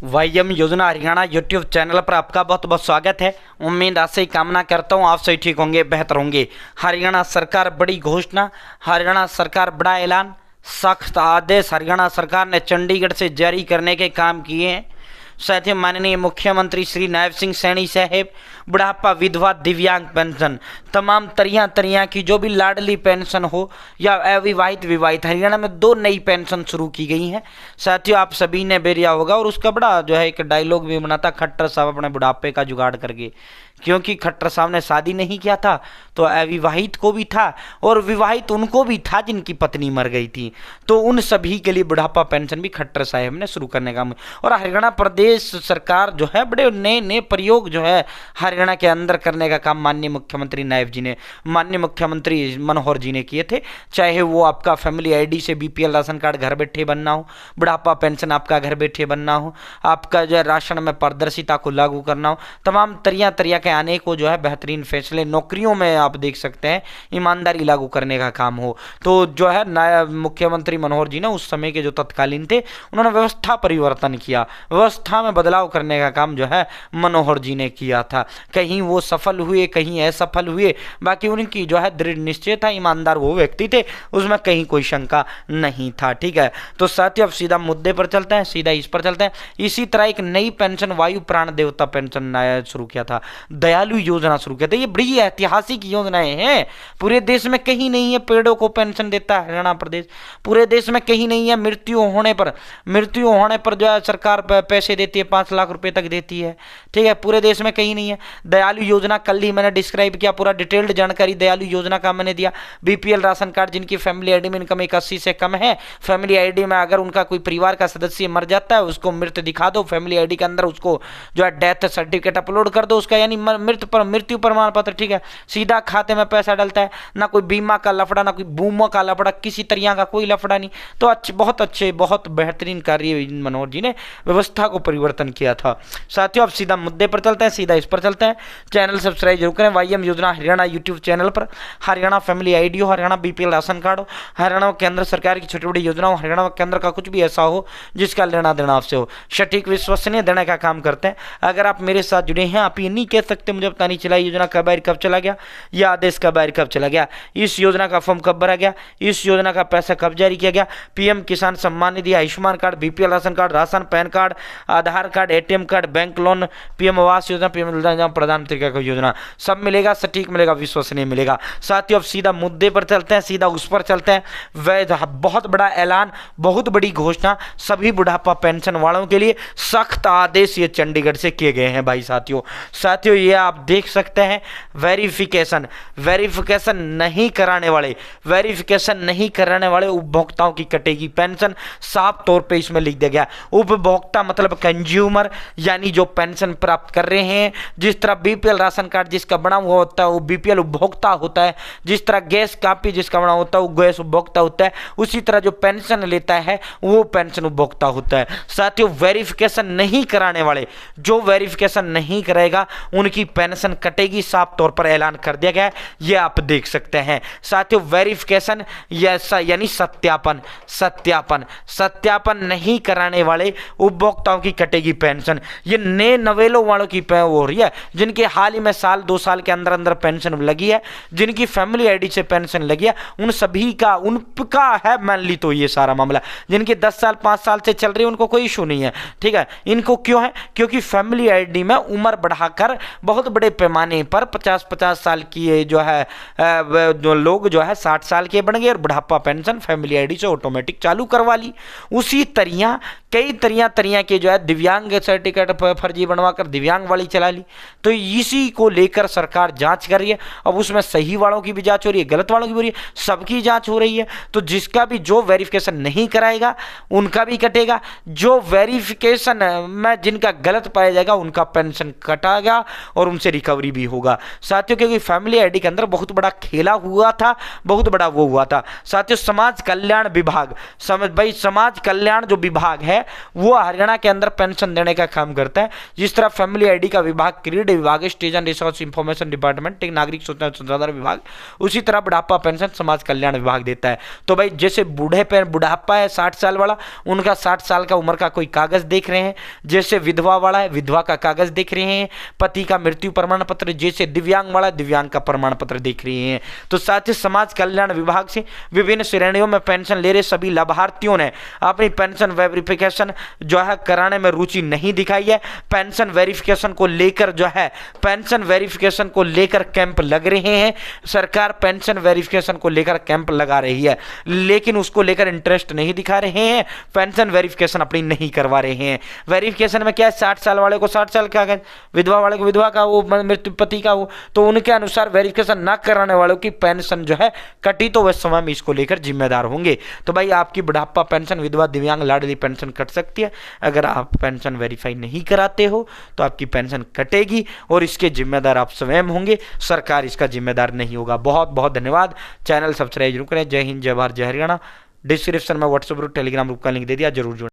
वाईएम योजना Haryana YouTube channel पर आपका बहुत बहुत स्वागत है। उम्मीद आशा ही कामना करता हूँ आप सही ठीक होंगे, बेहतर होंगे। हरियाणा सरकार बड़ी घोषणा, हरियाणा सरकार बड़ा ऐलान, सख्त आदेश हरियाणा सरकार ने चंडीगढ़ से जारी करने के काम किए हैं। साथ ही माननीय मुख्यमंत्री श्री नायब सिंह सैनी साहेब बुढ़ापा, विधवा, दिव्यांग पेंशन, तमाम तरह की जो भी लाडली पेंशन हो या अविवाहित विवाहित, हरियाणा में 2 नई पेंशन शुरू की गई हैं। साथियों आप सभी ने बेरिया होगा और उसका बड़ा जो है एक डायलॉग भी बनाता, खट्टर साहब अपने बुढ़ापे का जुगाड़ करके, क्योंकि खट्टर साहब ने शादी नहीं किया था तो अविवाहित को भी था और विवाहित उनको भी था जिनकी पत्नी मर गई थी, तो उन सभी के लिए बुढ़ापा पेंशन भी खट्टर साहब ने शुरू करने का। और हरियाणा प्रदेश सरकार जो है बड़े नए नए प्रयोग जो है हरियाणा के अंदर करने का काम माननीय मुख्यमंत्री नायब जी ने, माननीय मुख्यमंत्री मनोहर जी ने किए थे। चाहे वो आपका फैमिली आईडी से बीपीएल राशन कार्ड घर बैठे बनना हो, बुढ़ापा पेंशन आपका घर बैठे बनना हो, आपका जो है राशन में पारदर्शिता को लागू करना हो, तमाम तरह के आने को जो है बेहतरीन फैसले, नौकरियों में आप देख सकते हैं ईमानदारी लागू करने का काम हो, तो जो है नायब मुख्यमंत्री मनोहर जी ने उस समय के जो तत्कालीन थे उन्होंने व्यवस्था परिवर्तन किया, व्यवस्था में बदलाव करने का काम जो है मनोहर जी ने किया था। कहीं वो सफल हुए, कहीं असफल हुए, बाकी उनकी जो है दृढ़ निश्चय था, ईमानदार वो व्यक्ति थे, उसमें कहीं कोई शंका नहीं था। ठीक है, तो साथियों अब सीधा मुद्दे पर चलते हैं, सीधा इस पर चलते हैं। इसी तरह एक नई पेंशन वायु प्राण देवता पेंशन शुरू किया था, दयालु योजना शुरू किया था। ये बड़ी ऐतिहासिक योजनाएं हैं, पूरे देश में कहीं नहीं है। पेड़ों को पेंशन देता है हरियाणा प्रदेश, पूरे देश में कहीं नहीं है। मृत्यु होने पर जो है सरकार पैसे देती है, 5 लाख रुपए तक देती है। ठीक है, पूरे देश में कहीं नहीं है। दयालु योजना कल ही मैंने डिस्क्राइब किया, पूरा डिटेल्ड जानकारी दयालु योजना का मैंने दिया। बीपीएल राशन कार्ड जिनकी फैमिली आईडी में इनकम 81 से कम है, फैमिली आईडी में अगर उनका कोई परिवार का सदस्य मर जाता है, उसको मृत दिखा दो, फैमिली आईडी के अंदर उसको जो है डेथ सर्टिफिकेट अपलोड कर दो उसका, यानी मृत्यु प्रमाण पत्र। ठीक है, सीधा खाते में पैसा डलता है, ना कोई बीमा का लफड़ा, ना कोई बूमा का लफड़ा, किसी तरह का कोई लफड़ा नहीं। तो अच्छे बहुत बेहतरीन कार्य मनोहर जी ने व्यवस्था को परिवर्तन किया था। साथियों अब सीधा मुद्दे पर चलते हैं, सीधा इस पर चलते हैं। चैनल सब्सक्राइब जरूर करें। वाईएम योजना हरियाणा यूट्यूब चैनल पर हरियाणा फैमिली आईडी हो, हरियाणा बीपीएल राशन कार्ड हो, हरियाणा केंद्र सरकार की छोटी बड़ी योजना हो, हरियाणा केंद्र का कुछ भी ऐसा हो जिसका लेना देना आपसे हो, सटीक विश्वसनीय देने का काम करते हैं। अगर आप मेरे साथ जुड़े हैं, आप ये नहीं कह सकते मुझे पता नहीं चला योजना कब आई कब चला गया, यह आदेश कब आई कब चला गया, इस योजना का फॉर्म कब भरा गया, इस योजना का पैसा कब जारी किया गया। PM Kisan Samman Nidhi, Ayushman card, BPL ration card, ration, PAN card, Aadhaar card, ATM card, bank loan, PM Awas Yojana, PM प्रधानमंत्री का योजना, सब मिलेगा, सटीक मिलेगा, विश्वसनीय मिलेगा। साथियों अब सीधा मुद्दे पर चलते हैं, सीधा उस पर चलते हैं। वह बहुत बड़ा ऐलान, बहुत बड़ी घोषणा सभी बुढ़ापा पेंशन वालों के लिए, सख्त आदेश ये चंडीगढ़ से किए गए हैं भाई साथियों ये आप देख सकते हैं। वेरिफिकेशन नहीं कराने वाले उपभोक्ताओं की कटेगी पेंशन, साफ तौर पे इसमें लिख दिया गया। उपभोक्ता मतलब कंज्यूमर, यानी जो पेंशन प्राप्त कर रहे हैं। जिस तरह बीपीएल राशन कार्ड जिसका बना हुआ होता है वो बीपीएल उपभोक्ता होता है, जिस तरह गैस कापी जिसका बना होता है वो गैस उपभोक्ता होता है, उसी तरह जो पेंशन लेता है वो पेंशन उपभोक्ता होता है। साथियों वेरिफिकेशन नहीं कराने वाले, जो वेरिफिकेशन नहीं करेगा उनकी पेंशन कटेगी, साफ तौर पर ऐलान कर दिया गया है, ये आप देख सकते हैं। साथियों वेरिफिकेशन यानी सत्यापन नहीं कराने वाले उपभोक्ताओं की कटेगी पेंशन। ये नए नवेलों वालों की हो रही है, जिनके हाल ही में 1-2 साल के अंदर पेंशन लगी है, जिनकी फैमिली आईडी से पेंशन लगी है, उन सभी का उनका है मैनली तो ये सारा मामला। जिनकी 10 साल 5 साल से चल रही है उनको कोई इशू नहीं है। ठीक है, इनको क्यों है, क्योंकि फैमिली आईडी में उम्र बढ़ाकर बहुत बड़े पैमाने पर 50-50 साल की जो है जो लोग जो है 60 साल के बन गए और बुढ़ापा पेंशन फैमिली आईडी से ऑटोमेटिक चालू करवा ली। उसी तरह कई तरह के जो है दिव्यांग सर्टिफिकेट फर्जी बनवाकर दिव्यांग वाली चला ली। तो इसी को लेकर सरकार जांच कर रही है। अब उसमें सही वालों की भी जांच हो रही है, गलत वालों की भी हो रही है, सबकी जांच हो रही है। तो जिसका भी जो वेरिफिकेशन नहीं कराएगा उनका भी कटेगा, जो वेरिफिकेशन में जिनका गलत पाया जाएगा उनका पेंशन कटेगा, और उनसे रिकवरी भी होगा साथियों, क्योंकि फैमिली आईडी के अंदर बहुत बड़ा खेला हुआ था, बहुत बड़ा वो हुआ था साथियों। समाज कल्याण विभाग, समाज कल्याण जो विभाग है वो हरियाणा के अंदर पेंशन देने का काम करता है। जिस तरह फैमिली आईडी का विभाग क्रीड विभाग, stage and resource information department, एक नागरिक सूचना संसाधन विभाग, उसी तरह बुढ़ापा पेंशन समाज कल्याण विभाग देता है। तो भाई जैसे बुढ़ापा है 60 साल वाला, उनका 60 साल का उम्र का कोई कागज देख रहे हैं, जैसे विधवा वाला है विधवा का कागज देख रहे हैं, पति का मृत्यु प्रमाण पत्र, जैसे दिव्यांग वाला दिव्यांग का प्रमाण पत्र देख रहे हैं। तो साथ ही समाज कल्याण विभाग से विभिन्न श्रेणियों में पेंशन ले रहे सभी लाभार्थियों ने अपनी पेंशन वेरिफिकेशन जो है कराने में रुचि नहीं दिखाई है। पेंशन वेरिफिकेशन को लेकर जो है कैंप लग रहे हैं, सरकार पेंशन वेरिफिकेशन को लेकर कैंप लगा रही है, लेकिन उसको लेकर इंटरेस्ट नहीं दिखा रहे हैं, पेंशन वेरिफिकेशन अपनी नहीं करवा रहे हैं। वेरिफिकेशन में क्या है, 60 साल वाले को 60 साल का, विधवा वाले को विधवा का, वो मृत्यु पति का हो, तो उनके अनुसार वेरिफिकेशन ना कराने वालों की पेंशन जो है कटी, तो वह समय में इसको लेकर जिम्मेदार होंगे। तो भाई आपकी बुढ़ापा पेंशन, विधवा, दिव्यांग, लाडली पेंशन कट सकती है। अगर आप पेंशन वेरीफाई नहीं कराते हो तो आपकी पेंशन कटेगी और इसके जिम्मेदार आप स्वयं होंगे, सरकार इसका जिम्मेदार नहीं होगा। बहुत बहुत धन्यवाद। चैनल सब्सक्राइब जरूर करें। जय हिंद, जय भारत, जय हरियाणा। डिस्क्रिप्शन में व्हाट्सएप ग्रुप, टेलीग्राम ग्रुप का लिंक दे दिया, जरूर जुड़ें।